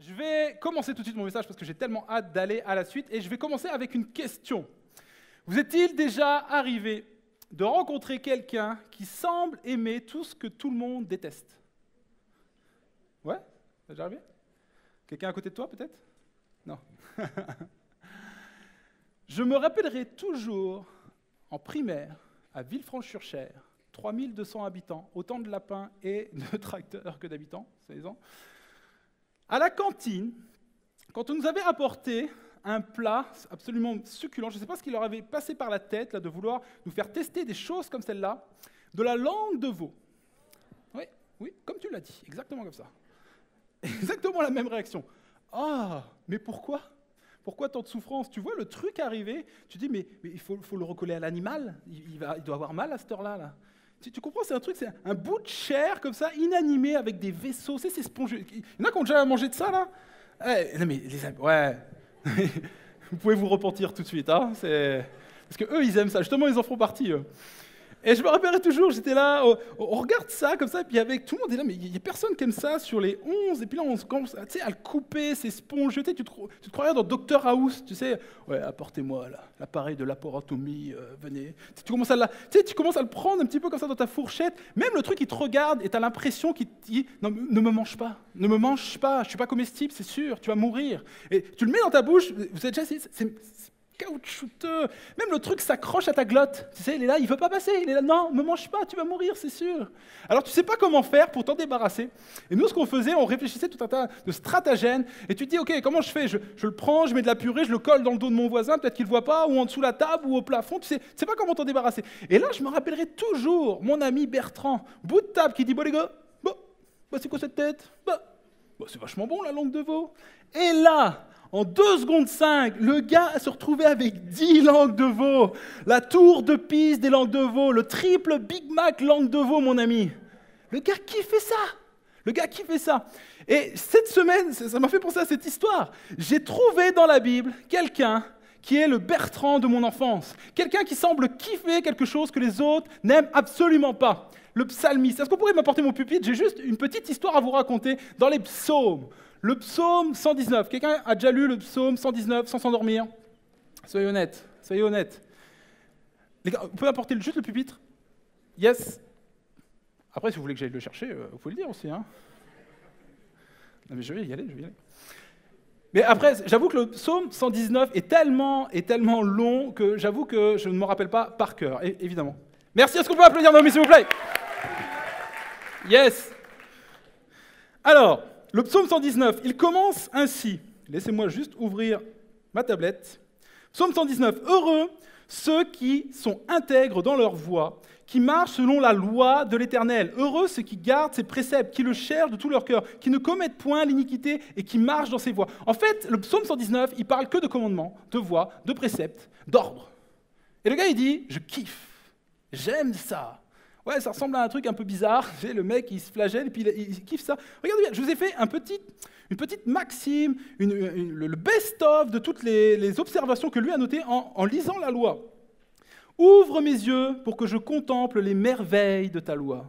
Je vais commencer tout de suite mon message parce que j'ai tellement hâte d'aller à la suite et je vais commencer avec une question. Vous est-il déjà arrivé de rencontrer quelqu'un qui semble aimer tout ce que tout le monde déteste? Ouais? C'est déjà arrivé? Quelqu'un à côté de toi peut-être? Non. Je me rappellerai toujours en primaire à Villefranche-sur-Cher, 3200 habitants, autant de lapins et de tracteurs que d'habitants, savez-vous. À la cantine, quand on nous avait apporté un plat absolument succulent, je ne sais pas ce qui leur avait passé par la tête là, de vouloir nous faire tester des choses comme celle-là, de la langue de veau. Oui, oui, comme tu l'as dit, exactement comme ça. Exactement la même réaction. Ah, mais pourquoi? Pourquoi tant de souffrance? Tu vois le truc arriver, tu dis, mais il faut le recoller à l'animal, il doit avoir mal à cette heure-là. Là. Tu comprends, c'est un truc, c'est un bout de chair comme ça, inanimé, avec des vaisseaux, c'est spongieux. Il y en a qui ont déjà mangé de ça, là? Non mais, les amis, ouais, vous pouvez vous repentir tout de suite, hein, parce qu'eux, ils aiment ça, justement, ils en font partie, eux. Et je me rappellerai toujours, j'étais là, on regarde ça comme ça, puis avec tout le monde est là, mais il n'y a personne qui aime ça sur les 11, et puis là on commence à le couper, c'est spongieux, tu te croirais dans Dr House, tu sais, ouais, apportez-moi l'appareil de laparotomie, venez. Tu commences à le prendre un petit peu comme ça dans ta fourchette, même le truc il te regarde et tu as l'impression qu'il te dit, non, ne me mange pas, je ne suis pas comestible, c'est sûr, tu vas mourir. Et tu le mets dans ta bouche, vous avez déjà essayé, c'est caoutchouteux. Même le truc s'accroche à ta glotte. Tu sais, il est là, il ne veut pas passer. Il est là, non, ne me mange pas, tu vas mourir, c'est sûr. Alors, tu ne sais pas comment faire pour t'en débarrasser. Et nous, ce qu'on faisait, on réfléchissait tout un tas de stratagèmes. Et tu te dis, OK, comment je fais? Je le prends, je mets de la purée, je le colle dans le dos de mon voisin, peut-être qu'il ne le voit pas, ou en dessous de la table, ou au plafond. Tu sais pas comment t'en débarrasser. Et là, je me rappellerai toujours mon ami Bertrand, bout de table, qui dit, bon les gars, c'est quoi cette tête? C'est vachement bon, la langue de veau. Et là, en 2 secondes 5, le gars se retrouvait avec 10 langues de veau. La tour de Pise des langues de veau, le triple Big Mac langue de veau, mon ami. Le gars kiffait ça. Et cette semaine, ça m'a fait penser à cette histoire. J'ai trouvé dans la Bible quelqu'un qui est le Bertrand de mon enfance. Quelqu'un qui semble kiffer quelque chose que les autres n'aiment absolument pas. Le psalmiste. Est-ce qu'on pourrait m'apporter mon pupitre? J'ai juste une petite histoire à vous raconter dans les psaumes. Le psaume 119. Quelqu'un a déjà lu le psaume 119 sans s'endormir? Soyez honnêtes. Les gars, vous pouvez apporter juste le pupitre? Yes. Après, si vous voulez que j'aille le chercher, vous pouvez le dire aussi. Hein. Non, mais je vais y aller. Mais après, j'avoue que le psaume 119 est tellement long que j'avoue que je ne me rappelle pas par cœur, évidemment. Merci, est-ce qu'on peut applaudir Naomi, s'il vous plaît? Yes. Alors, le psaume 119, il commence ainsi. Laissez-moi juste ouvrir ma tablette. Psaume 119. Heureux ceux qui sont intègres dans leur voie, qui marchent selon la loi de l'Éternel. Heureux ceux qui gardent ses préceptes, qui le cherchent de tout leur cœur, qui ne commettent point l'iniquité et qui marchent dans ses voies. En fait, le psaume 119, il parle que de commandements, de voies, de préceptes, d'ordre. Et le gars, il dit, je kiffe, j'aime ça. Ouais, ça ressemble à un truc un peu bizarre. Le mec, il se flagelle et puis il kiffe ça. Regardez bien, je vous ai fait une petite maxime, le best-of de toutes les observations que lui a notées en lisant la loi. Ouvre mes yeux pour que je contemple les merveilles de ta loi.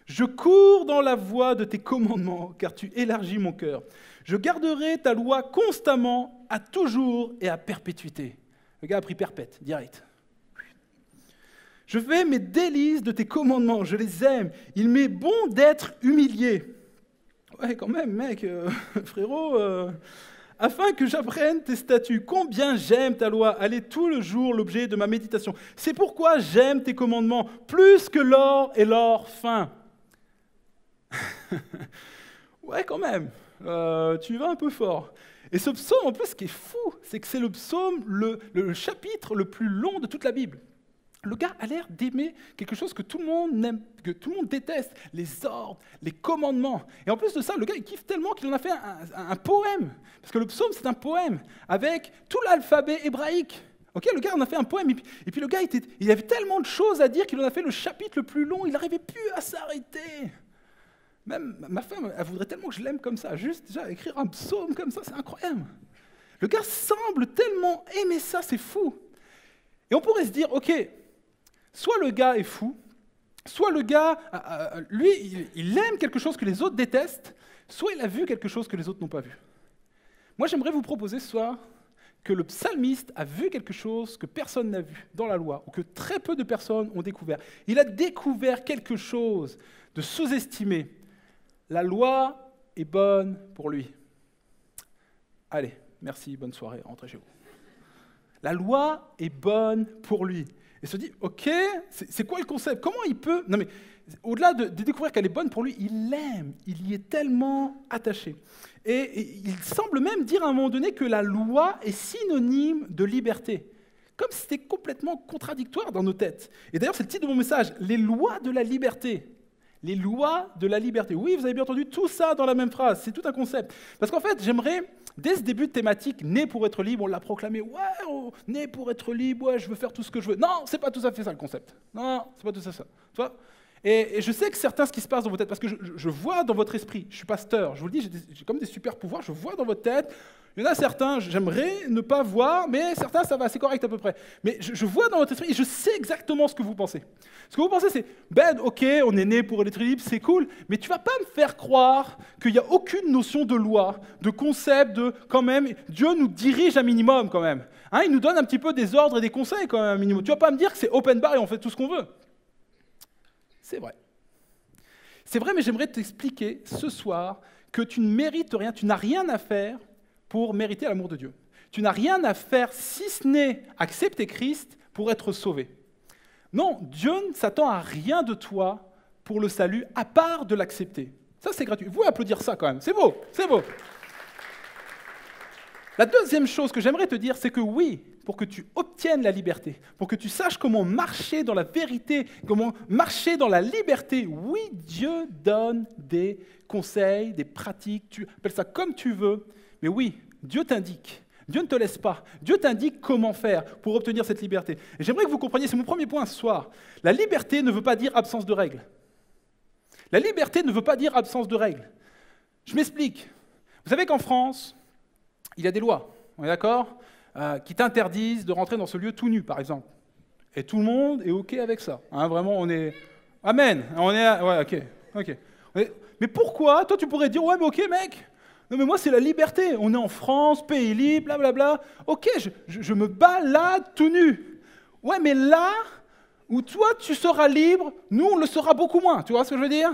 Je cours dans la voie de tes commandements, car tu élargis mon cœur. Je garderai ta loi constamment, à toujours et à perpétuité. Le gars a pris perpète, direct. Je fais mes délices de tes commandements, je les aime. Il m'est bon d'être humilié. Ouais, quand même, mec, frérot, afin que j'apprenne tes statuts. Combien j'aime ta loi, elle est tout le jour l'objet de ma méditation. C'est pourquoi j'aime tes commandements, plus que l'or et l'or fin. Ouais, quand même, tu vas un peu fort. Et ce psaume, en plus, ce qui est fou, c'est que c'est le psaume, le chapitre le plus long de toute la Bible. Le gars a l'air d'aimer quelque chose que tout le monde aime, que tout le monde déteste, les ordres, les commandements. Et en plus de ça, le gars, il kiffe tellement qu'il en a fait un poème. Parce que le psaume, c'est un poème avec tout l'alphabet hébraïque. Okay, le gars en a fait un poème. Et puis le gars, il avait tellement de choses à dire qu'il en a fait le chapitre le plus long. Il n'arrivait plus à s'arrêter. Même ma femme, elle voudrait tellement que je l'aime comme ça. Juste déjà écrire un psaume comme ça, c'est incroyable. Le gars semble tellement aimer ça, c'est fou. Et on pourrait se dire, ok, soit le gars est fou, soit le gars, lui, il aime quelque chose que les autres détestent, soit il a vu quelque chose que les autres n'ont pas vu. Moi, j'aimerais vous proposer ce soir que le psalmiste a vu quelque chose que personne n'a vu dans la loi, ou que très peu de personnes ont découvert. Il a découvert quelque chose de sous-estimé. La loi est bonne pour lui. Allez, merci, bonne soirée, rentrez chez vous. La loi est bonne pour lui. Et se dit, ok, c'est quoi le concept? Comment il peut... Non mais, au-delà de découvrir qu'elle est bonne pour lui, il l'aime, il y est tellement attaché. Et il semble même dire à un moment donné que la loi est synonyme de liberté. Comme si c'était complètement contradictoire dans nos têtes. Et d'ailleurs, c'est le titre de mon message, les lois de la liberté. Les lois de la liberté. Oui, vous avez bien entendu tout ça dans la même phrase, c'est tout un concept. Parce qu'en fait, j'aimerais, dès ce début de thématique, né pour être libre, on l'a proclamé, ouais, né pour être libre, ouais, je veux faire tout ce que je veux. Non, c'est pas tout à fait ça le concept. Non, c'est pas tout ça. Tu vois ? Et je sais que certains, ce qui se passe dans vos têtes, parce que je vois dans votre esprit, je suis pasteur, je vous le dis, j'ai comme des super pouvoirs, je vois dans votre tête, il y en a certains, j'aimerais ne pas voir, mais certains, ça va, c'est correct à peu près. Mais je vois dans votre esprit, et je sais exactement ce que vous pensez. Ce que vous pensez, c'est, Ben, ok, on est né pour être libre, c'est cool, mais tu vas pas me faire croire qu'il n'y a aucune notion de loi, de concept, de, quand même, Dieu nous dirige un minimum, quand même. Hein, il nous donne un petit peu des ordres et des conseils, quand même, un minimum. Tu vas pas me dire que c'est open bar et on fait tout ce qu'on veut. C'est vrai. C'est vrai, mais j'aimerais t'expliquer ce soir que tu ne mérites rien, tu n'as rien à faire pour mériter l'amour de Dieu. Tu n'as rien à faire si ce n'est accepter Christ pour être sauvé. Non, Dieu ne s'attend à rien de toi pour le salut, à part de l'accepter. Ça, c'est gratuit. Vous pouvez applaudir ça quand même. C'est beau, c'est beau. La deuxième chose que j'aimerais te dire, c'est que oui, pour que tu obtiennes la liberté, pour que tu saches comment marcher dans la vérité, comment marcher dans la liberté, oui, Dieu donne des conseils, des pratiques, tu appelles ça comme tu veux, mais oui, Dieu t'indique. Dieu ne te laisse pas. Dieu t'indique comment faire pour obtenir cette liberté. Et j'aimerais que vous compreniez, c'est mon premier point ce soir. La liberté ne veut pas dire absence de règles. La liberté ne veut pas dire absence de règles. Je m'explique. Vous savez qu'en France, il y a des lois, on est d'accord, qui t'interdisent de rentrer dans ce lieu tout nu, par exemple. Et tout le monde est OK avec ça. Hein, vraiment, on est... Amen. On est... Ouais, OK. Mais pourquoi? Toi, tu pourrais dire, ouais, mais OK, mec. Non, mais moi, c'est la liberté. On est en France, pays libre, blablabla. OK, je me balade tout nu. Ouais, mais là où toi, tu seras libre, nous, on le sera beaucoup moins. Tu vois ce que je veux dire?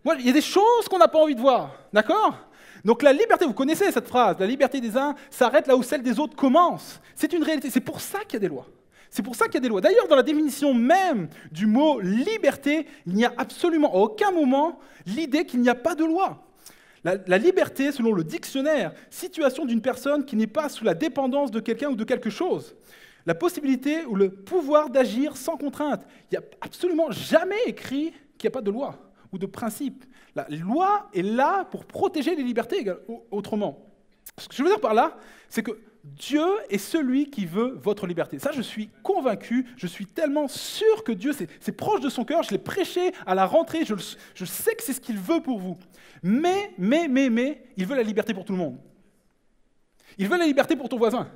Moi, il y a des choses qu'on n'a pas envie de voir. D'accord? Donc la liberté, vous connaissez cette phrase, la liberté des uns s'arrête là où celle des autres commence. C'est une réalité, c'est pour ça qu'il y a des lois. C'est pour ça qu'il y a des lois. D'ailleurs, dans la définition même du mot liberté, il n'y a absolument à aucun moment l'idée qu'il n'y a pas de loi. La liberté, selon le dictionnaire, situation d'une personne qui n'est pas sous la dépendance de quelqu'un ou de quelque chose. La possibilité ou le pouvoir d'agir sans contrainte. Il n'y a absolument jamais écrit qu'il n'y a pas de loi ou de principe. La loi est là pour protéger les libertés autrement. Ce que je veux dire par là, c'est que Dieu est celui qui veut votre liberté. Ça, je suis convaincu, je suis tellement sûr que Dieu, c'est proche de son cœur, je l'ai prêché à la rentrée, je sais que c'est ce qu'il veut pour vous. Mais, il veut la liberté pour tout le monde. Il veut la liberté pour ton voisin.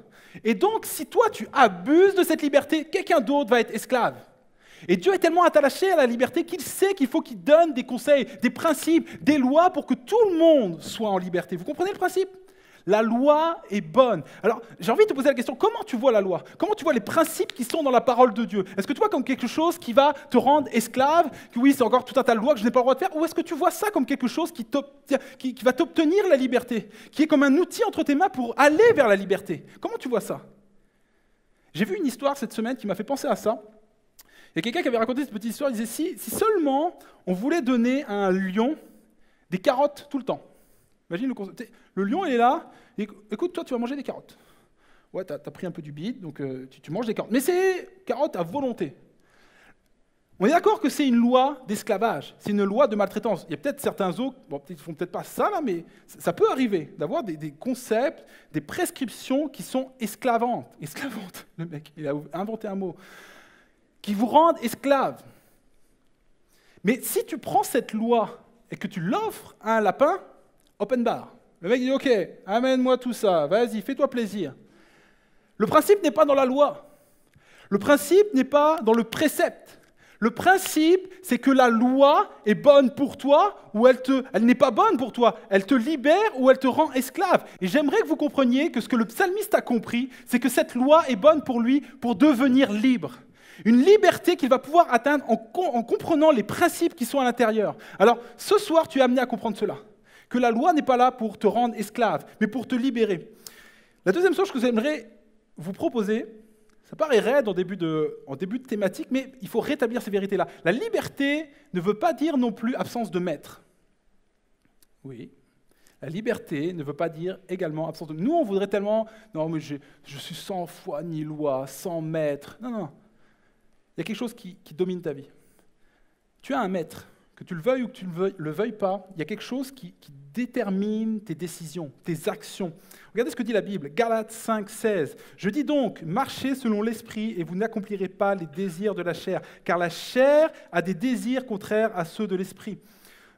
Et donc, si toi, tu abuses de cette liberté, quelqu'un d'autre va être esclave. Et Dieu est tellement attaché à la liberté qu'il sait qu'il faut qu'il donne des conseils, des principes, des lois pour que tout le monde soit en liberté. Vous comprenez le principe? La loi est bonne. Alors, j'ai envie de te poser la question, comment tu vois la loi? Comment tu vois les principes qui sont dans la parole de Dieu? Est-ce que tu vois comme quelque chose qui va te rendre esclave, que oui, c'est encore tout un tas de lois que je n'ai pas le droit de faire, ou est-ce que tu vois ça comme quelque chose qui va t'obtenir la liberté, qui est comme un outil entre tes mains pour aller vers la liberté? Comment tu vois ça? J'ai vu une histoire cette semaine qui m'a fait penser à ça. Il y a quelqu'un qui avait raconté cette petite histoire, il disait, si seulement on voulait donner à un lion des carottes tout le temps. Imagine le concept. Le lion, il est là, et, écoute, toi, tu vas manger des carottes. Ouais, tu as pris un peu du bide, donc tu manges des carottes. Mais c'est carottes à volonté. On est d'accord que c'est une loi d'esclavage, c'est une loi de maltraitance. Il y a peut-être certains zoos, bon, ils ne font peut-être pas ça, là, mais ça peut arriver, d'avoir des concepts, des prescriptions qui sont esclavantes. Esclavantes, le mec, il a inventé un mot. Qui vous rendent esclaves. Mais si tu prends cette loi et que tu l'offres à un lapin, open bar. Le mec dit, OK, amène-moi tout ça, vas-y, fais-toi plaisir. Le principe n'est pas dans la loi. Le principe n'est pas dans le précepte. Le principe, c'est que la loi est bonne pour toi ou elle n'est pas bonne pour toi. Elle te libère ou elle te rend esclave. Et j'aimerais que vous compreniez que ce que le psalmiste a compris, c'est que cette loi est bonne pour lui pour devenir libre. Une liberté qu'il va pouvoir atteindre en comprenant les principes qui sont à l'intérieur. Alors, ce soir, tu es amené à comprendre cela. Que la loi n'est pas là pour te rendre esclave, mais pour te libérer. La deuxième chose que j'aimerais vous proposer, ça paraît raide en début de thématique, mais il faut rétablir ces vérités-là. La liberté ne veut pas dire non plus absence de maître. Oui, la liberté ne veut pas dire également absence de maître. Nous, on voudrait tellement, non, mais je suis sans foi ni loi, sans maître. Non, non. Il y a quelque chose qui domine ta vie. Tu as un maître, que tu le veuilles ou que tu ne le veuilles pas, il y a quelque chose qui détermine tes décisions, tes actions. Regardez ce que dit la Bible, Galates 5, 16. « Je dis donc, marchez selon l'esprit et vous n'accomplirez pas les désirs de la chair, car la chair a des désirs contraires à ceux de l'esprit. »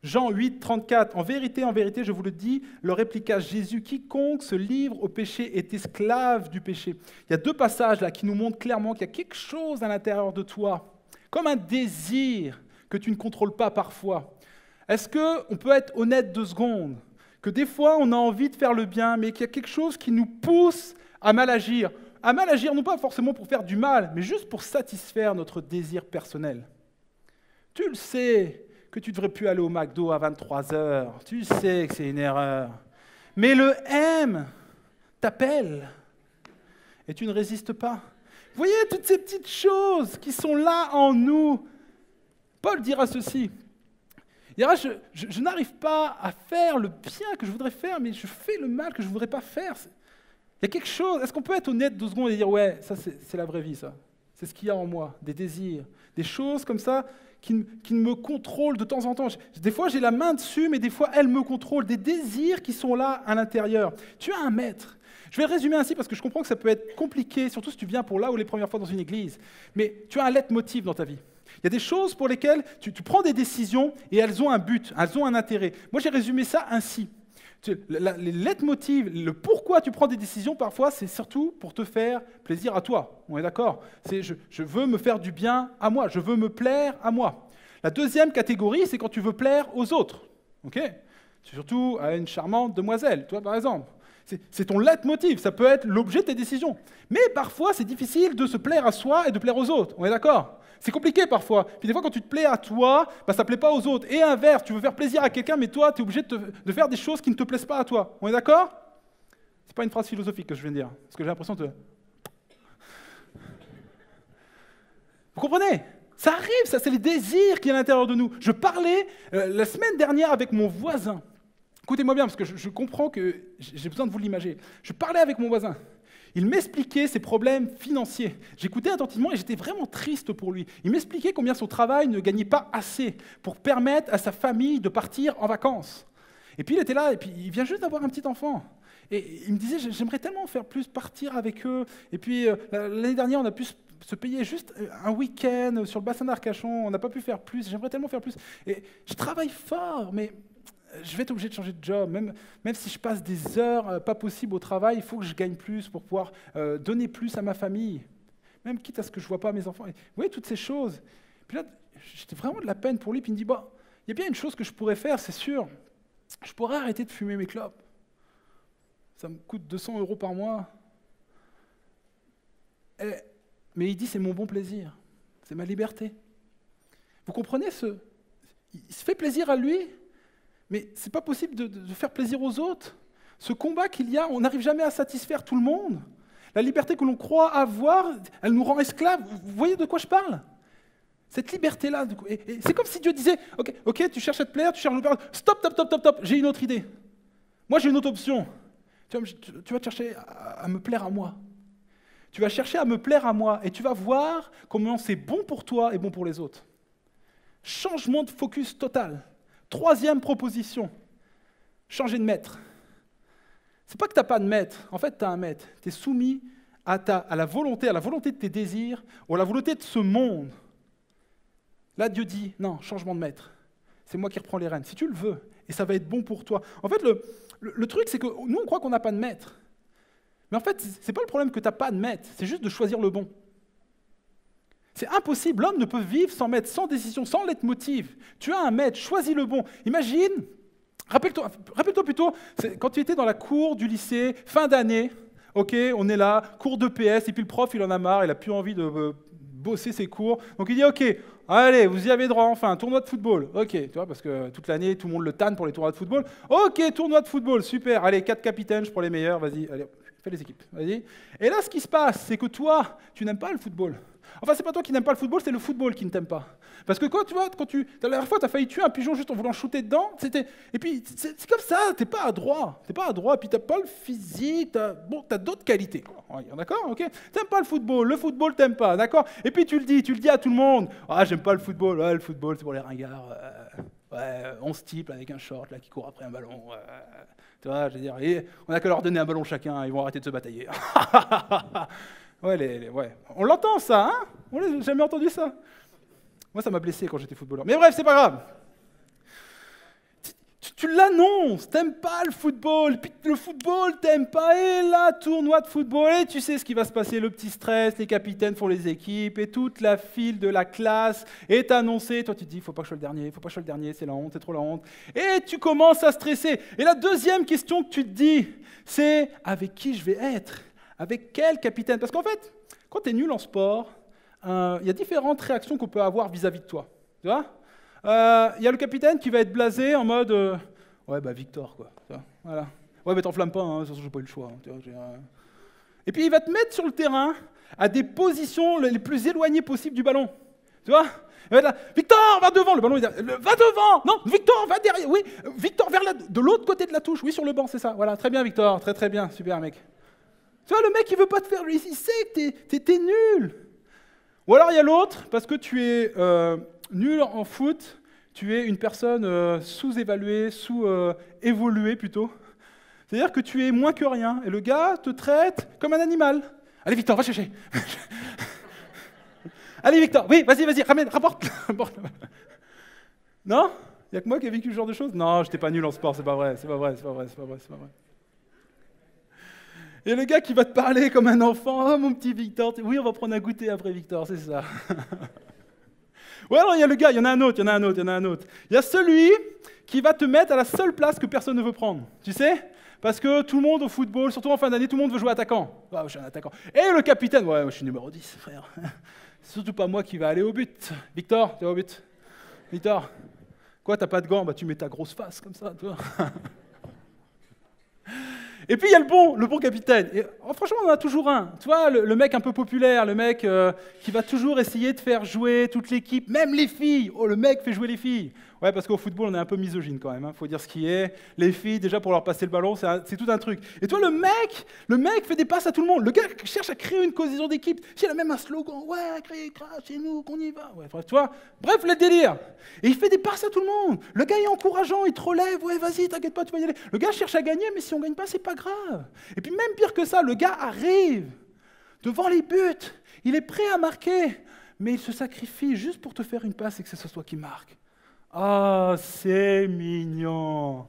Jean 8, 34. « En vérité, je vous le dis, leur répliqua Jésus, quiconque se livre au péché est esclave du péché. » Il y a deux passages là qui nous montrent clairement qu'il y a quelque chose à l'intérieur de toi, comme un désir que tu ne contrôles pas parfois. Est-ce qu'on peut être honnête 2 secondes? Que des fois, on a envie de faire le bien, mais qu'il y a quelque chose qui nous pousse à mal agir. À mal agir, non pas forcément pour faire du mal, mais juste pour satisfaire notre désir personnel. Tu le sais que tu ne devrais plus aller au McDo à 23h. Tu sais que c'est une erreur. Mais le M t'appelle et tu ne résistes pas. Vous voyez toutes ces petites choses qui sont là en nous. Paul dira ceci. Il dira, je n'arrive pas à faire le bien que je voudrais faire, mais je fais le mal que je ne voudrais pas faire. Il y a quelque chose, est-ce qu'on peut être honnête 2 secondes et dire, ouais, ça c'est la vraie vie, ça. C'est ce qu'il y a en moi, des désirs, des choses comme ça qui me contrôlent de temps en temps. Des fois, j'ai la main dessus, mais des fois, elle me contrôle. Des désirs qui sont là à l'intérieur. Tu as un maître. Je vais le résumer ainsi parce que je comprends que ça peut être compliqué, surtout si tu viens pour là ou les premières fois dans une église. Mais tu as un leitmotiv dans ta vie. Il y a des choses pour lesquelles tu prends des décisions et elles ont un but, elles ont un intérêt. Moi, j'ai résumé ça ainsi. Les leitmotivs, le pourquoi tu prends des décisions, parfois, c'est surtout pour te faire plaisir à toi. On est d'accord? C'est je veux me faire du bien à moi, je veux me plaire à moi. La deuxième catégorie, c'est quand tu veux plaire aux autres. Okay? Surtout à une charmante demoiselle, toi par exemple. C'est ton leitmotiv, ça peut être l'objet de tes décisions. Mais parfois, c'est difficile de se plaire à soi et de plaire aux autres. On est d'accord? C'est compliqué parfois. Puis des fois, quand tu te plais à toi, ça ne plaît pas aux autres. Et inverse, tu veux faire plaisir à quelqu'un, mais toi, tu es obligé de faire des choses qui ne te plaisent pas à toi. On est d'accord? Ce n'est pas une phrase philosophique que je viens de dire, parce que j'ai l'impression de... Vous comprenez? Ça arrive, ça, c'est les désirs qui sont à l'intérieur de nous. Je parlais la semaine dernière avec mon voisin. Écoutez-moi bien, parce que je comprends que j'ai besoin de vous l'imager. Je parlais avec mon voisin. Il m'expliquait ses problèmes financiers. J'écoutais attentivement et j'étais vraiment triste pour lui. Il m'expliquait combien son travail ne gagnait pas assez pour permettre à sa famille de partir en vacances. Et puis il était là, et puis il vient juste d'avoir un petit enfant. Et il me disait, j'aimerais tellement faire plus, partir avec eux. Et puis l'année dernière, on a pu se payer juste un week-end sur le bassin d'Arcachon. On n'a pas pu faire plus. J'aimerais tellement faire plus. Et je travaille fort, mais... je vais être obligé de changer de job, même si je passe des heures pas possibles au travail, il faut que je gagne plus pour pouvoir donner plus à ma famille, même quitte à ce que je ne vois pas mes enfants. Et vous voyez, toutes ces choses. Puis là, j'étais vraiment de la peine pour lui, puis il me dit, bah, il y a bien une chose que je pourrais faire, c'est sûr, je pourrais arrêter de fumer mes clopes. Ça me coûte 200 € par mois. Mais il dit, c'est mon bon plaisir, c'est ma liberté. Vous comprenez il se fait plaisir à lui. Mais ce n'est pas possible de faire plaisir aux autres. Ce combat qu'il y a, on n'arrive jamais à satisfaire tout le monde. La liberté que l'on croit avoir, elle nous rend esclaves. Vous voyez de quoi je parle? Cette liberté-là, c'est comme si Dieu disait, ok, tu cherches à te plaire, tu cherches à te plaire, stop, j'ai une autre idée. Moi, j'ai une autre option. Tu vas chercher à me plaire à moi. Tu vas chercher à me plaire à moi et tu vas voir comment c'est bon pour toi et bon pour les autres. Changement de focus total. 3e proposition, changer de maître. C'est pas que tu n'as pas de maître, en fait tu as un maître. Tu es soumis à la volonté de tes désirs, ou à la volonté de ce monde. Là Dieu dit, non, changement de maître. C'est moi qui reprends les rênes, si tu le veux, et ça va être bon pour toi. En fait, le truc c'est que nous on croit qu'on n'a pas de maître. Mais en fait, c'est pas le problème que tu n'as pas de maître, c'est juste de choisir le bon. C'est impossible, l'homme ne peut vivre sans maître, sans décision, sans leitmotiv. Tu as un maître, choisis le bon. Imagine, rappelle-toi plutôt, quand tu étais dans la cour du lycée, fin d'année, ok, on est là, cours de PS, et puis le prof, il en a marre, il n'a plus envie de bosser ses cours. Donc il dit, ok, allez, vous y avez droit, enfin, tournoi de football. Ok, tu vois, parce que toute l'année, tout le monde le tanne pour les tournois de football. Ok, tournoi de football, super, allez, 4 capitaines, je prends les meilleurs, vas-y, allez, fais les équipes, vas-y. Et là, ce qui se passe, c'est que toi, tu n'aimes pas le football. Enfin, c'est pas toi qui n'aimes pas le football, c'est le football qui ne t'aime pas. Parce que quand la dernière fois, tu as failli tuer un pigeon juste en voulant shooter dedans, et puis c'est comme ça, t'es pas adroit, et puis t'as pas le physique, t'as d'autres qualités, quoi. D'accord, ok. T'aimes pas le football t'aimes pas, d'accord. Et puis tu le dis à tout le monde, ah j'aime pas le football, ouais, le football c'est pour les ringards, ouais, 11 types avec un short là qui court après un ballon, tu vois, je veux dire, et on a qu'à leur donner un ballon chacun, ils vont arrêter de se batailler. Ouais, ouais. On l'entend ça, hein? On n'a jamais entendu ça. Moi, ça m'a blessé quand j'étais footballeur. Mais bref, c'est pas grave. Tu l'annonces, t'aimes pas le football, puis le football t'aimes pas, et là, tournoi de football, et tu sais ce qui va se passer, le petit stress, les capitaines font les équipes, et toute la file de la classe est annoncée. Toi, tu te dis, faut pas que je sois le dernier, c'est la honte, c'est trop la honte. Et tu commences à stresser. Et la deuxième question que tu te dis, c'est avec qui je vais être? Avec quel capitaine? Parce qu'en fait, quand tu es nul en sport, il y a différentes réactions qu'on peut avoir vis-à-vis de toi. Tu vois? Il y a le capitaine qui va être blasé en mode ouais, bah Victor, quoi. Tu vois, voilà. Ouais, mais t'enflamme pas, hein, de toute façon, j'ai pas eu le choix. Hein, tu vois, et puis il va te mettre sur le terrain à des positions les plus éloignées possibles du ballon. Tu vois? Il va être là, Victor, va devant, le ballon, il dit, va devant, non, Victor, va derrière, oui, Victor, de l'autre côté de la touche, oui, sur le banc, c'est ça. Voilà, très bien, Victor, très très bien, super, mec. Tu vois, le mec, il veut pas te faire, il sait que t'es nul. Ou alors il y a l'autre, parce que tu es nul en foot, tu es une personne sous-évaluée, sous-évoluée plutôt. C'est-à-dire que tu es moins que rien, et le gars te traite comme un animal. Allez Victor, va chercher. Allez Victor, oui, vas-y, ramène, rapporte. Non? Il n'y a que moi qui ai vécu ce genre de choses? Non, je n'étais pas nul en sport, c'est pas vrai. Et le gars qui va te parler comme un enfant, oh mon petit Victor, oui, on va prendre un goûter après Victor, c'est ça. Ouais, alors il y a le gars, il y en a un autre. Il y a celui qui va te mettre à la seule place que personne ne veut prendre, tu sais? Parce que tout le monde au football, surtout en fin d'année, tout le monde veut jouer attaquant. Ah, je suis un attaquant. Et le capitaine, ouais, moi, je suis numéro 10, frère. C'est surtout pas moi qui va aller au but. Victor, tu vas au but. Victor, quoi, t'as pas de gants? Bah tu mets ta grosse face comme ça, toi. Et puis il y a le bon capitaine. Et, franchement, on en a toujours un. Tu vois, le mec un peu populaire, le mec qui va toujours essayer de faire jouer toute l'équipe, même les filles. Oh, le mec fait jouer les filles. Ouais, parce qu'au football, on est un peu misogyne quand même. Faut dire ce qui est. Les filles, déjà pour leur passer le ballon, c'est tout un truc. Et toi, le mec fait des passes à tout le monde. Le gars cherche à créer une cohésion d'équipe. Il a même un slogan. Ouais, chez nous, qu'on y va. Ouais, bref, tu vois. Bref, le délire. Et il fait des passes à tout le monde. Le gars est encourageant, il te relève. Ouais, vas-y, t'inquiète pas, tu vas y aller. Le gars cherche à gagner, mais si on gagne pas, c'est pas grave. Et puis même pire que ça, le gars arrive devant les buts. Il est prêt à marquer, mais il se sacrifie juste pour te faire une passe et que ce soit toi qui marque. Ah, c'est mignon.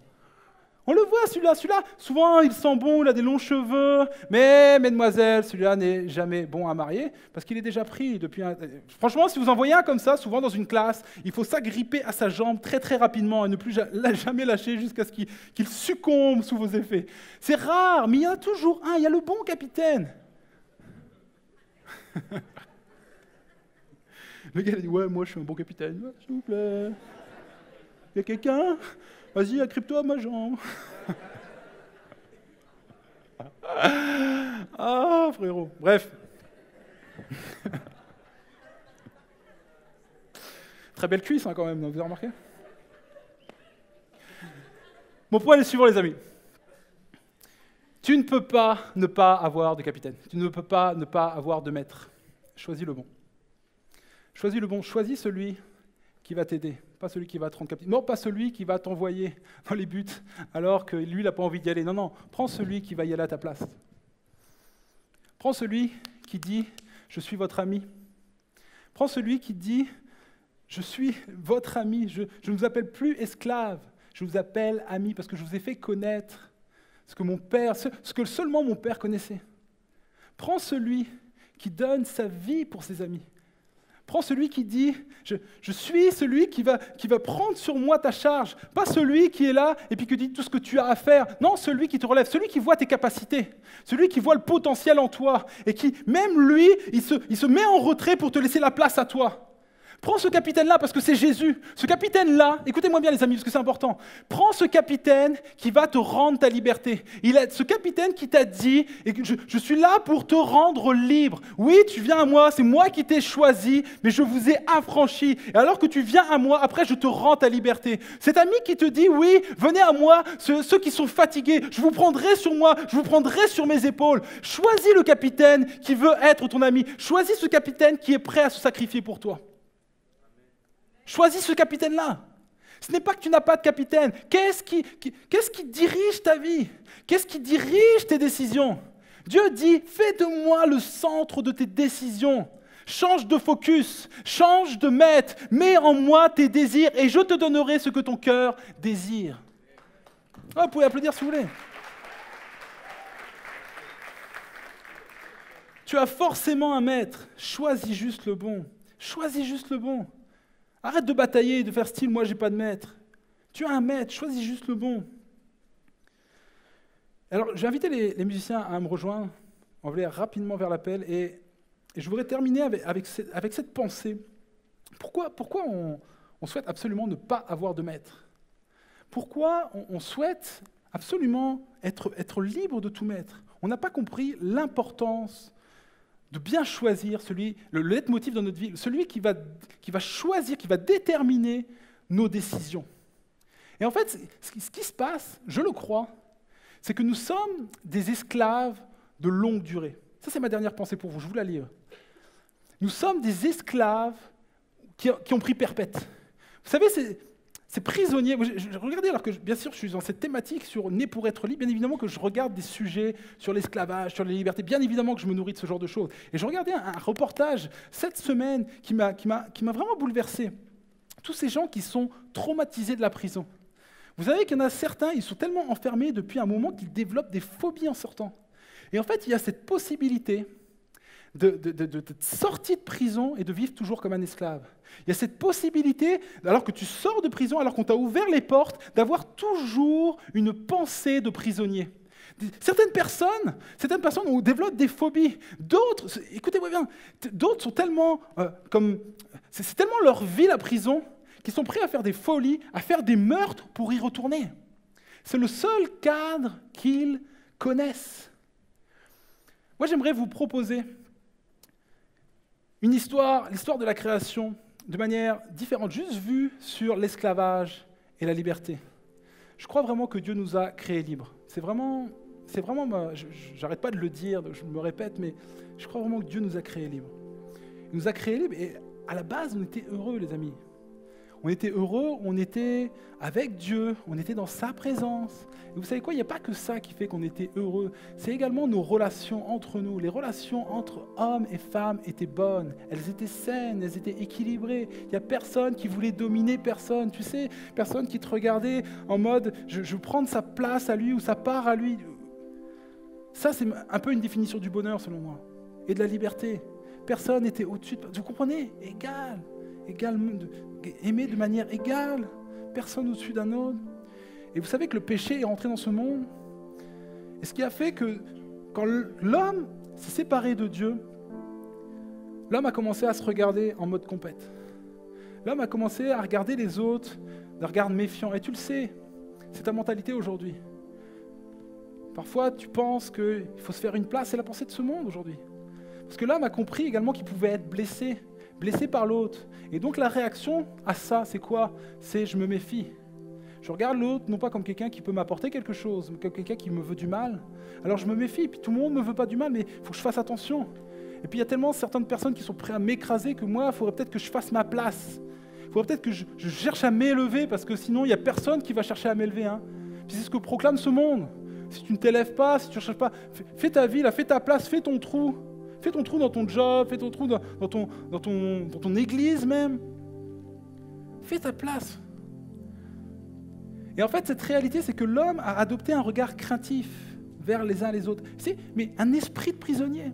On le voit, celui-là, souvent il sent bon, il a des longs cheveux, mais mesdemoiselles, celui-là n'est jamais bon à marier, parce qu'il est déjà pris depuis un... Franchement, si vous en voyez un comme ça, souvent dans une classe, il faut s'agripper à sa jambe très très rapidement et ne plus jamais lâcher jusqu'à ce qu'il succombe sous vos effets. C'est rare, mais il y en a toujours un, il y a le bon capitaine. Le gars il dit, ouais, moi je suis un bon capitaine, ouais, s'il vous plaît. Il y a quelqu'un? Vas-y, agrippe-toi à ma jambe. Ah, frérot. Bref. Très belle cuisse, hein, quand même, vous avez remarqué? Mon point est le suivant, les amis. Tu ne peux pas ne pas avoir de capitaine. Tu ne peux pas ne pas avoir de maître. Choisis le bon. Choisis le bon. Choisis celui qui va t'aider, pas celui qui va te rendre captif. Non, pas celui qui va t'envoyer dans les buts alors que lui, il n'a pas envie d'y aller. Non, non, prends celui qui va y aller à ta place. Prends celui qui dit « Je suis votre ami ». Prends celui qui dit « Je suis votre ami, je ne vous appelle plus esclave, je vous appelle ami parce que je vous ai fait connaître ce que seulement mon père connaissait. » Prends celui qui donne sa vie pour ses amis. Prends celui qui dit, je suis celui qui va prendre sur moi ta charge. Pas celui qui est là et puis qui dit tout ce que tu as à faire. Non, celui qui te relève, celui qui voit tes capacités, celui qui voit le potentiel en toi et qui, même lui, il se met en retrait pour te laisser la place à toi. Prends ce capitaine-là parce que c'est Jésus. Ce capitaine-là, écoutez-moi bien les amis parce que c'est important. Prends ce capitaine qui va te rendre ta liberté. Ce capitaine qui t'a dit, je suis là pour te rendre libre. Oui, tu viens à moi, c'est moi qui t'ai choisi, mais je vous ai affranchi. Et alors que tu viens à moi, après je te rends ta liberté. Cet ami qui te dit, oui, venez à moi, ceux qui sont fatigués, je vous prendrai sur moi, je vous prendrai sur mes épaules. Choisis le capitaine qui veut être ton ami. Choisis ce capitaine qui est prêt à se sacrifier pour toi. Choisis ce capitaine-là. Ce n'est pas que tu n'as pas de capitaine. Qu'est-ce qui dirige ta vie? Qu'est-ce qui dirige tes décisions? Dieu dit, fais de moi le centre de tes décisions. Change de focus, change de maître, mets en moi tes désirs et je te donnerai ce que ton cœur désire. Oh, vous pouvez applaudir si vous voulez. Tu as forcément un maître. Choisis juste le bon. Choisis juste le bon. Arrête de batailler et de faire style, moi j'ai pas de maître. Tu as un maître, choisis juste le bon. Alors, je vais inviter les musiciens à me rejoindre. On va aller rapidement vers l'appel et je voudrais terminer avec cette pensée. Pourquoi on souhaite absolument ne pas avoir de maître? Pourquoi on souhaite absolument être libre de tout maître? On n'a pas compris l'importance de bien choisir le leitmotiv dans notre vie, celui qui va choisir, qui va déterminer nos décisions. Et en fait, ce qui se passe, je le crois, c'est que nous sommes des esclaves de longue durée. Ça, c'est ma dernière pensée pour vous, je vous la livre. Nous sommes des esclaves qui ont pris perpète. Vous savez, ces prisonniers, je regardais, alors que bien sûr je suis dans cette thématique sur Né pour être libre, bien évidemment que je regarde des sujets sur l'esclavage, sur les libertés, bien évidemment que je me nourris de ce genre de choses. Et je regardais un reportage cette semaine qui m'a vraiment bouleversé. Tous ces gens qui sont traumatisés de la prison. Vous savez qu'il y en a certains, ils sont tellement enfermés depuis un moment qu'ils développent des phobies en sortant. Et en fait, il y a cette possibilité de sortir de prison et de vivre toujours comme un esclave. Il y a cette possibilité, alors que tu sors de prison, alors qu'on t'a ouvert les portes, d'avoir toujours une pensée de prisonnier. Certaines personnes développent des phobies. D'autres, écoutez-moi bien, d'autres sont tellement c'est tellement leur vie la prison qu'ils sont prêts à faire des folies, à faire des meurtres pour y retourner. C'est le seul cadre qu'ils connaissent. Moi, j'aimerais vous proposer l'histoire de la création de manière différente, juste vue sur l'esclavage et la liberté. Je crois vraiment que Dieu nous a créés libres. C'est vraiment, j'arrête pas de le dire, je me répète, mais je crois vraiment que Dieu nous a créés libres. Il nous a créés libres et à la base, on était heureux, les amis. On était heureux, on était avec Dieu, on était dans sa présence. Et vous savez quoi, il n'y a pas que ça qui fait qu'on était heureux. C'est également nos relations entre nous. Les relations entre hommes et femmes étaient bonnes. Elles étaient saines, elles étaient équilibrées. Il n'y a personne qui voulait dominer personne. Tu sais, personne qui te regardait en mode « je veux prendre sa place à lui ou sa part à lui ». Ça, c'est un peu une définition du bonheur, selon moi, et de la liberté. Personne n'était au-dessus de... Vous comprenez? Égal, aimer de manière égale, personne au-dessus d'un autre. Et vous savez que le péché est entré dans ce monde. Et ce qui a fait que quand l'homme s'est séparé de Dieu, l'homme a commencé à se regarder en mode compète. L'homme a commencé à regarder les autres d'un regard méfiant. Et tu le sais, c'est ta mentalité aujourd'hui. Parfois, tu penses qu'il faut se faire une place. C'est la pensée de ce monde aujourd'hui. Parce que l'homme a compris également qu'il pouvait être blessé par l'autre. Et donc la réaction à ça, c'est quoi? C'est je me méfie. Je regarde l'autre non pas comme quelqu'un qui peut m'apporter quelque chose, mais comme quelqu'un qui me veut du mal. Alors je me méfie, puis tout le monde ne me veut pas du mal, mais il faut que je fasse attention. Et puis il y a tellement certaines personnes qui sont prêtes à m'écraser que moi, il faudrait peut-être que je fasse ma place. Il faudrait peut-être que je cherche à m'élever, parce que sinon il n'y a personne qui va chercher à m'élever. Hein. Puis c'est ce que proclame ce monde. Si tu ne t'élèves pas, si tu ne cherches pas, fais ta vie, là, fais ta place, fais ton trou. Fais ton trou dans ton job, fais ton trou dans ton église même. Fais ta place. Et en fait, cette réalité, c'est que l'homme a adopté un regard craintif vers les uns les autres. Mais un esprit de prisonnier.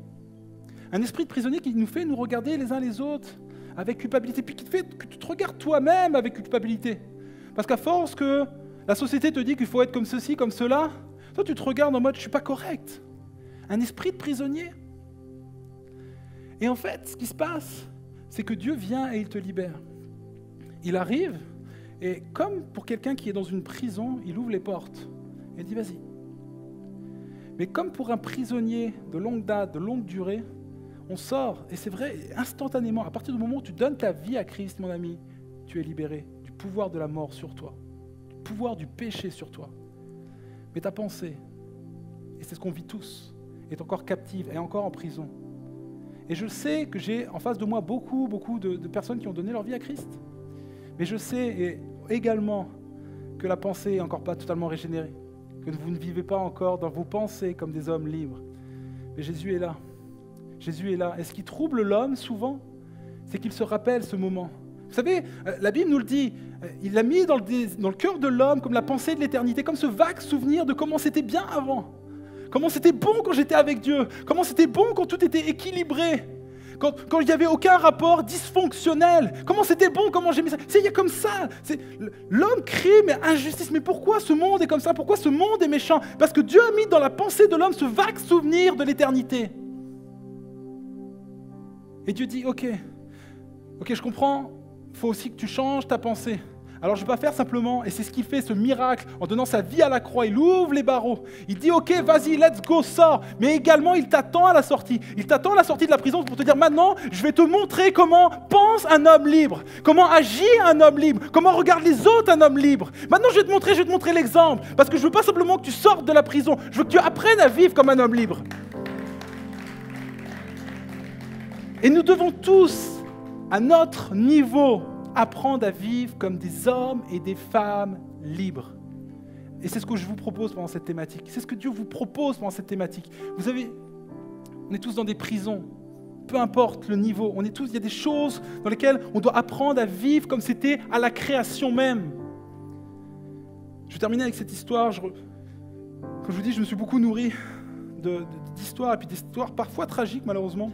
Un esprit de prisonnier qui nous fait nous regarder les uns les autres avec culpabilité, puis qui te fait que tu te regardes toi-même avec culpabilité. Parce qu'à force que la société te dit qu'il faut être comme ceci, comme cela, toi tu te regardes en mode « je ne suis pas correct ». Un esprit de prisonnier. Et en fait, ce qui se passe, c'est que Dieu vient et il te libère. Il arrive, et comme pour quelqu'un qui est dans une prison, il ouvre les portes et il dit « vas-y ». Mais comme pour un prisonnier de longue date, de longue durée, on sort, et c'est vrai, instantanément, à partir du moment où tu donnes ta vie à Christ, mon ami, tu es libéré du pouvoir de la mort sur toi, du pouvoir du péché sur toi. Mais ta pensée, et c'est ce qu'on vit tous, est encore captive, est encore en prison. Et je sais que j'ai en face de moi beaucoup de personnes qui ont donné leur vie à Christ. Mais je sais également que la pensée n'est encore pas totalement régénérée, que vous ne vivez pas encore dans vos pensées comme des hommes libres. Mais Jésus est là. Jésus est là. Et ce qui trouble l'homme souvent, c'est qu'il se rappelle ce moment. Vous savez, la Bible nous le dit, il l'a mis dans le cœur de l'homme comme la pensée de l'éternité, comme ce vague souvenir de comment c'était bien avant. Comment c'était bon quand j'étais avec Dieu, comment c'était bon quand tout était équilibré, quand il n'y avait aucun rapport dysfonctionnel, comment c'était bon, comment j'aimais ça. Il y a comme ça, l'homme crie, mais injustice, mais pourquoi ce monde est comme ça, pourquoi ce monde est méchant? Parce que Dieu a mis dans la pensée de l'homme ce vague souvenir de l'éternité. Et Dieu dit, ok, je comprends, il faut aussi que tu changes ta pensée. Alors je ne vais pas faire simplement, et c'est ce qu'il fait, ce miracle, en donnant sa vie à la croix, il ouvre les barreaux, il dit ok, vas-y, let's go, sors, mais également il t'attend à la sortie, il t'attend à la sortie de la prison pour te dire maintenant, je vais te montrer comment pense un homme libre, comment agit un homme libre, comment regarde les autres un homme libre. Maintenant je vais te montrer l'exemple, parce que je ne veux pas simplement que tu sortes de la prison, je veux que tu apprennes à vivre comme un homme libre. Et nous devons tous, à notre niveau, apprendre à vivre comme des hommes et des femmes libres. Et c'est ce que je vous propose pendant cette thématique. C'est ce que Dieu vous propose pendant cette thématique. Vous savez, on est tous dans des prisons, peu importe le niveau. Il y a des choses dans lesquelles on doit apprendre à vivre comme c'était à la création même. Je vais terminer avec cette histoire. Comme je vous dis, je me suis beaucoup nourri d'histoires, et puis d'histoires parfois tragiques malheureusement.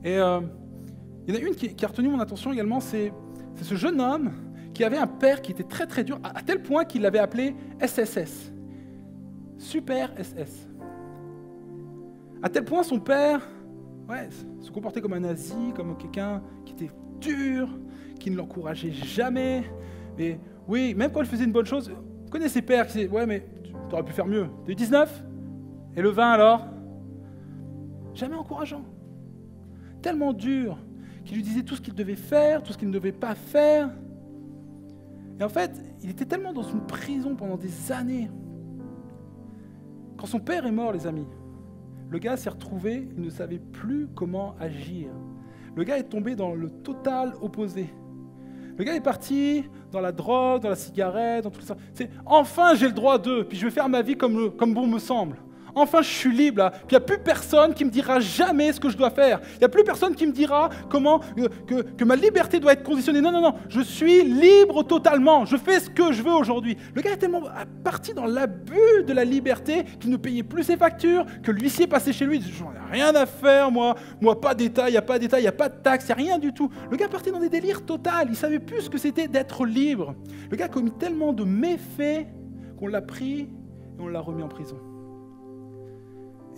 Et il y en a une qui a retenu mon attention également, c'est ce jeune homme qui avait un père qui était très très dur, à tel point qu'il l'avait appelé SSS, Super SS. À tel point son père se comportait comme un nazi, comme quelqu'un qui était dur, qui ne l'encourageait jamais. Et oui, même quand il faisait une bonne chose, vous connaissez ces pères qui disaient « ouais mais tu aurais pu faire mieux, t'as eu 19 ? Et le 20 alors ?» Jamais encourageant. Tellement dur, qui lui disait tout ce qu'il devait faire, tout ce qu'il ne devait pas faire. Et en fait, il était tellement dans une prison pendant des années. Quand son père est mort, les amis, le gars s'est retrouvé, il ne savait plus comment agir. Le gars est tombé dans le total opposé. Le gars est parti dans la drogue, dans la cigarette, dans tout ça. C'est enfin j'ai le droit d'eux, puis je vais faire ma vie comme bon me semble. Enfin, je suis libre, là. Puis il n'y a plus personne qui me dira jamais ce que je dois faire. Il n'y a plus personne qui me dira comment que ma liberté doit être conditionnée. Non, je suis libre totalement. Je fais ce que je veux aujourd'hui. Le gars est tellement parti dans l'abus de la liberté qu'il ne payait plus ses factures, que l'huissier passait chez lui, il disait, j'en ai rien à faire, moi pas d'État, il n'y a pas d'État, il n'y a pas de taxes, il n'y a rien du tout. Le gars partait dans des délires totaux. Il ne savait plus ce que c'était d'être libre. Le gars a commis tellement de méfaits qu'on l'a pris et on l'a remis en prison.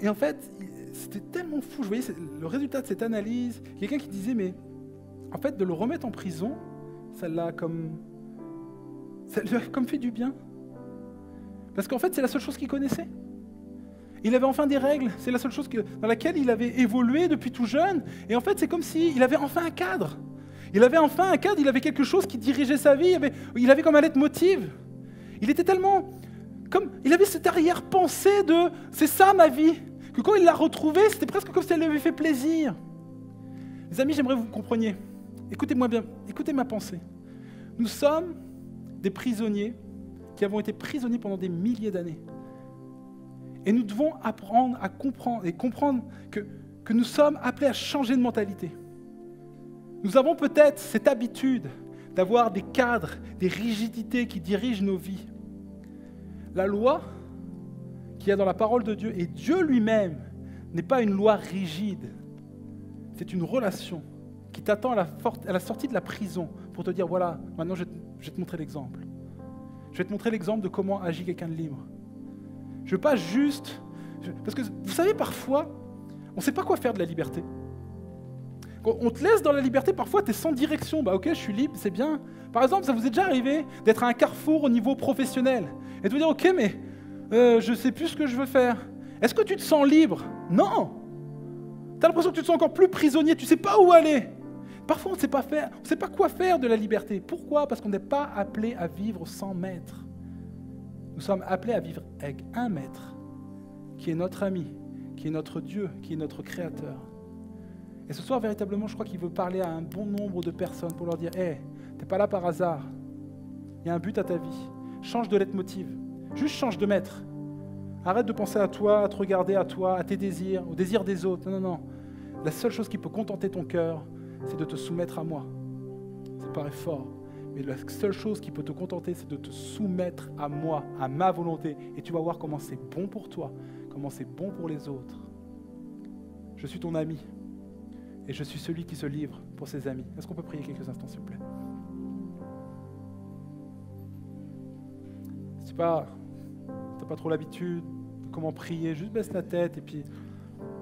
Et en fait, c'était tellement fou. Je voyais le résultat de cette analyse. Quelqu'un qui disait, mais en fait, de le remettre en prison, ça lui a comme fait du bien. Parce qu'en fait, c'est la seule chose qu'il connaissait. Il avait enfin des règles. C'est la seule chose dans laquelle il avait évolué depuis tout jeune. Et en fait, c'est comme s'il avait enfin un cadre. Il avait enfin un cadre, il avait quelque chose qui dirigeait sa vie. Il avait comme un leitmotiv. Il était tellement... il avait cette arrière-pensée de « c'est ça ma vie », que quand il l'a retrouvée, c'était presque comme si elle lui avait fait plaisir. Les amis, j'aimerais que vous compreniez. Écoutez-moi bien, écoutez ma pensée. Nous sommes des prisonniers qui avons été prisonniers pendant des milliers d'années. Et nous devons apprendre à comprendre, et comprendre que nous sommes appelés à changer de mentalité. Nous avons peut-être cette habitude d'avoir des cadres, des rigidités qui dirigent nos vies. La loi qu'il y a dans la parole de Dieu, et Dieu lui-même, n'est pas une loi rigide. C'est une relation qui t'attend à la sortie de la prison pour te dire, voilà, maintenant je vais te montrer l'exemple. Je vais te montrer l'exemple de comment agit quelqu'un de libre. Je veux pas juste... Parce que vous savez, parfois, on ne sait pas quoi faire de la liberté. Quand on te laisse dans la liberté, parfois tu es sans direction. Bah ok, je suis libre, c'est bien. Par exemple, ça vous est déjà arrivé d'être à un carrefour au niveau professionnel et de vous dire, ok, mais je ne sais plus ce que je veux faire. Est-ce que tu te sens libre? Non. Tu as l'impression que tu te sens encore plus prisonnier, tu ne sais pas où aller. Parfois, on ne sait pas quoi faire de la liberté. Pourquoi? Parce qu'on n'est pas appelé à vivre sans maître. Nous sommes appelés à vivre avec un maître, qui est notre ami, qui est notre Dieu, qui est notre Créateur. Et ce soir, véritablement, je crois qu'il veut parler à un bon nombre de personnes pour leur dire, hey, t'es pas là par hasard. Il y a un but à ta vie. Change de leitmotiv. Juste change de maître. Arrête de penser à toi, à te regarder à toi, à tes désirs, aux désirs des autres. Non, non, non. La seule chose qui peut contenter ton cœur, c'est de te soumettre à moi. Ça paraît fort, mais la seule chose qui peut te contenter, c'est de te soumettre à moi, à ma volonté. Et tu vas voir comment c'est bon pour toi, comment c'est bon pour les autres. Je suis ton ami. Et je suis celui qui se livre pour ses amis. Est-ce qu'on peut prier quelques instants, s'il vous plaît? Si tu n'as pas trop l'habitude de comment prier, juste baisse la tête et puis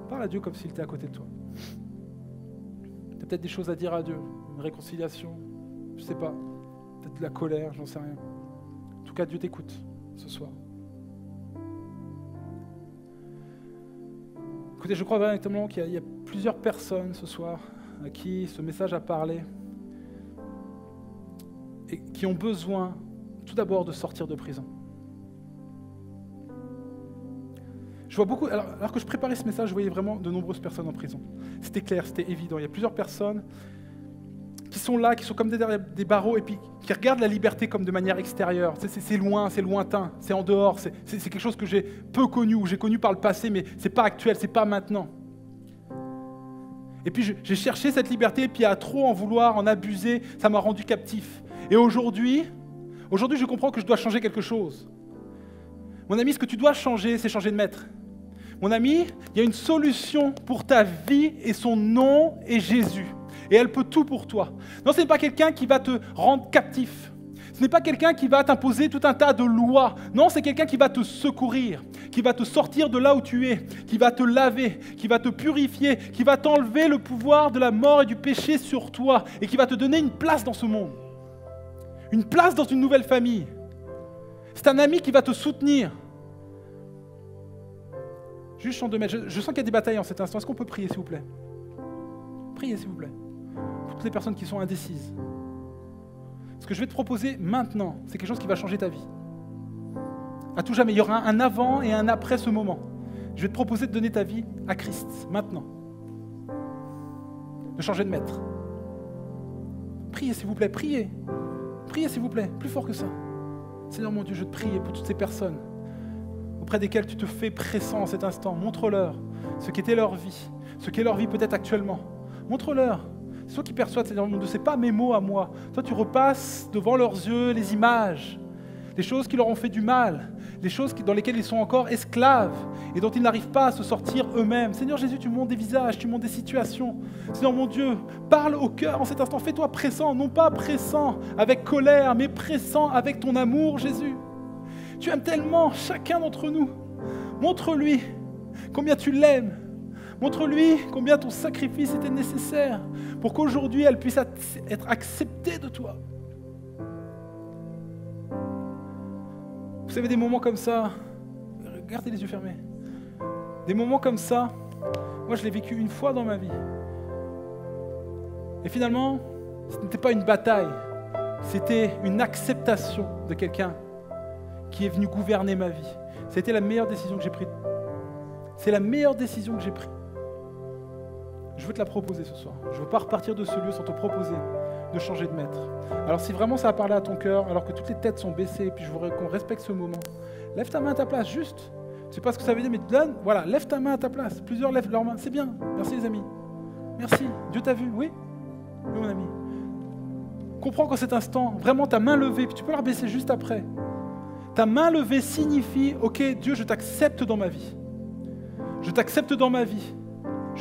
parle à Dieu comme s'il était à côté de toi. Tu as peut-être des choses à dire à Dieu, une réconciliation, je ne sais pas, peut-être de la colère, j'en sais rien. En tout cas, Dieu t'écoute ce soir. Écoutez, je crois véritablement qu'il y a plusieurs personnes ce soir à qui ce message a parlé et qui ont besoin tout d'abord de sortir de prison. Je vois beaucoup, alors que je préparais ce message, je voyais vraiment de nombreuses personnes en prison. C'était clair, c'était évident. Il y a plusieurs personnes qui sont là, qui sont comme derrière des barreaux et puis qui regardent la liberté comme de manière extérieure. C'est loin, c'est lointain, c'est en dehors, c'est quelque chose que j'ai peu connu ou j'ai connu par le passé, mais c'est pas actuel, c'est pas maintenant. Et puis j'ai cherché cette liberté, puis à trop en vouloir, en abuser, ça m'a rendu captif. Et aujourd'hui, je comprends que je dois changer quelque chose. Mon ami, ce que tu dois changer, c'est changer de maître. Mon ami, il y a une solution pour ta vie et son nom est Jésus. Et elle peut tout pour toi. Non, ce n'est pas quelqu'un qui va te rendre captif. Ce n'est pas quelqu'un qui va t'imposer tout un tas de lois. Non, c'est quelqu'un qui va te secourir, qui va te sortir de là où tu es, qui va te laver, qui va te purifier, qui va t'enlever le pouvoir de la mort et du péché sur toi et qui va te donner une place dans ce monde. Une place dans une nouvelle famille. C'est un ami qui va te soutenir. Juste chant de maître. Je sens qu'il y a des batailles en cet instant. Est-ce qu'on peut prier, s'il vous plaît? Priez, s'il vous plaît. Pour toutes les personnes qui sont indécises. Ce que je vais te proposer maintenant, c'est quelque chose qui va changer ta vie. À tout jamais, il y aura un avant et un après ce moment. Je vais te proposer de donner ta vie à Christ, maintenant. De changer de maître. Priez, s'il vous plaît, priez. Priez, s'il vous plaît, plus fort que ça. Seigneur mon Dieu, je te prie pour toutes ces personnes auprès desquelles tu te fais pressant en cet instant. Montre-leur ce qu'était leur vie, ce qu'est leur vie peut-être actuellement. Montre-leur. C'est toi qui perçois, Seigneur mon Dieu, ce n'est pas mes mots à moi. Toi, tu repasses devant leurs yeux les images, les choses qui leur ont fait du mal, les choses dans lesquelles ils sont encore esclaves et dont ils n'arrivent pas à se sortir eux-mêmes. Seigneur Jésus, tu montres des visages, tu montres des situations. Seigneur mon Dieu, parle au cœur en cet instant. Fais-toi pressant, non pas pressant avec colère, mais pressant avec ton amour, Jésus. Tu aimes tellement chacun d'entre nous. Montre-lui combien tu l'aimes. Montre-lui combien ton sacrifice était nécessaire pour qu'aujourd'hui elle puisse être acceptée de toi. Vous savez, des moments comme ça, gardez les yeux fermés. Des moments comme ça, moi je l'ai vécu une fois dans ma vie. Et finalement, ce n'était pas une bataille, c'était une acceptation de quelqu'un qui est venu gouverner ma vie. C'était la meilleure décision que j'ai prise. C'est la meilleure décision que j'ai prise. Je veux te la proposer ce soir. Je ne veux pas repartir de ce lieu sans te proposer de changer de maître. Alors si vraiment ça a parlé à ton cœur, alors que toutes les têtes sont baissées, et puis je voudrais qu'on respecte ce moment, lève ta main à ta place, juste. Je ne sais pas ce que ça veut dire, mais donne, voilà, lève ta main à ta place. Plusieurs lèvent leur main, c'est bien. Merci les amis. Merci. Dieu t'a vu, oui? Oui mon ami. Comprends qu'en cet instant, vraiment ta main levée, puis tu peux la rebaisser juste après. Ta main levée signifie, ok, Dieu, je t'accepte dans ma vie. Je t'accepte dans ma vie.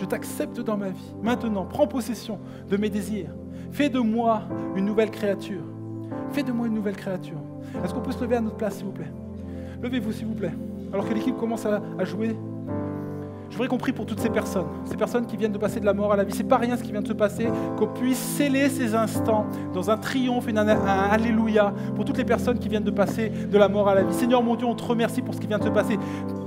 Je t'accepte dans ma vie. Maintenant, prends possession de mes désirs. Fais de moi une nouvelle créature. Fais de moi une nouvelle créature. Est-ce qu'on peut se lever à notre place, s'il vous plaît? Levez-vous, s'il vous plaît. Alors que l'équipe commence à jouer. Je voudrais qu'on prie pour toutes ces personnes qui viennent de passer de la mort à la vie. C'est pas rien ce qui vient de se passer, qu'on puisse sceller ces instants dans un triomphe et un alléluia pour toutes les personnes qui viennent de passer de la mort à la vie. Seigneur mon Dieu, on te remercie pour ce qui vient de se passer.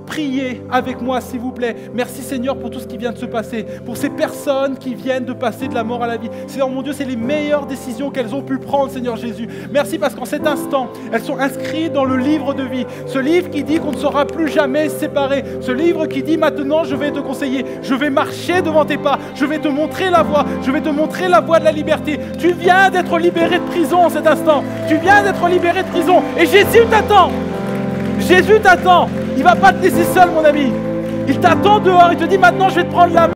Priez avec moi, s'il vous plaît. Merci Seigneur pour tout ce qui vient de se passer, pour ces personnes qui viennent de passer de la mort à la vie. Seigneur mon Dieu, c'est les meilleures décisions qu'elles ont pu prendre, Seigneur Jésus. Merci parce qu'en cet instant, elles sont inscrites dans le livre de vie. Ce livre qui dit qu'on ne sera plus jamais séparés. Ce livre qui dit maintenant, je vais te conseiller, je vais marcher devant tes pas, je vais te montrer la voie, je vais te montrer la voie de la liberté. Tu viens d'être libéré de prison en cet instant. Tu viens d'être libéré de prison. Et Jésus t'attend. Jésus t'attend. Il ne va pas te laisser seul, mon ami. Il t'attend dehors. Il te dit maintenant, je vais te prendre la main.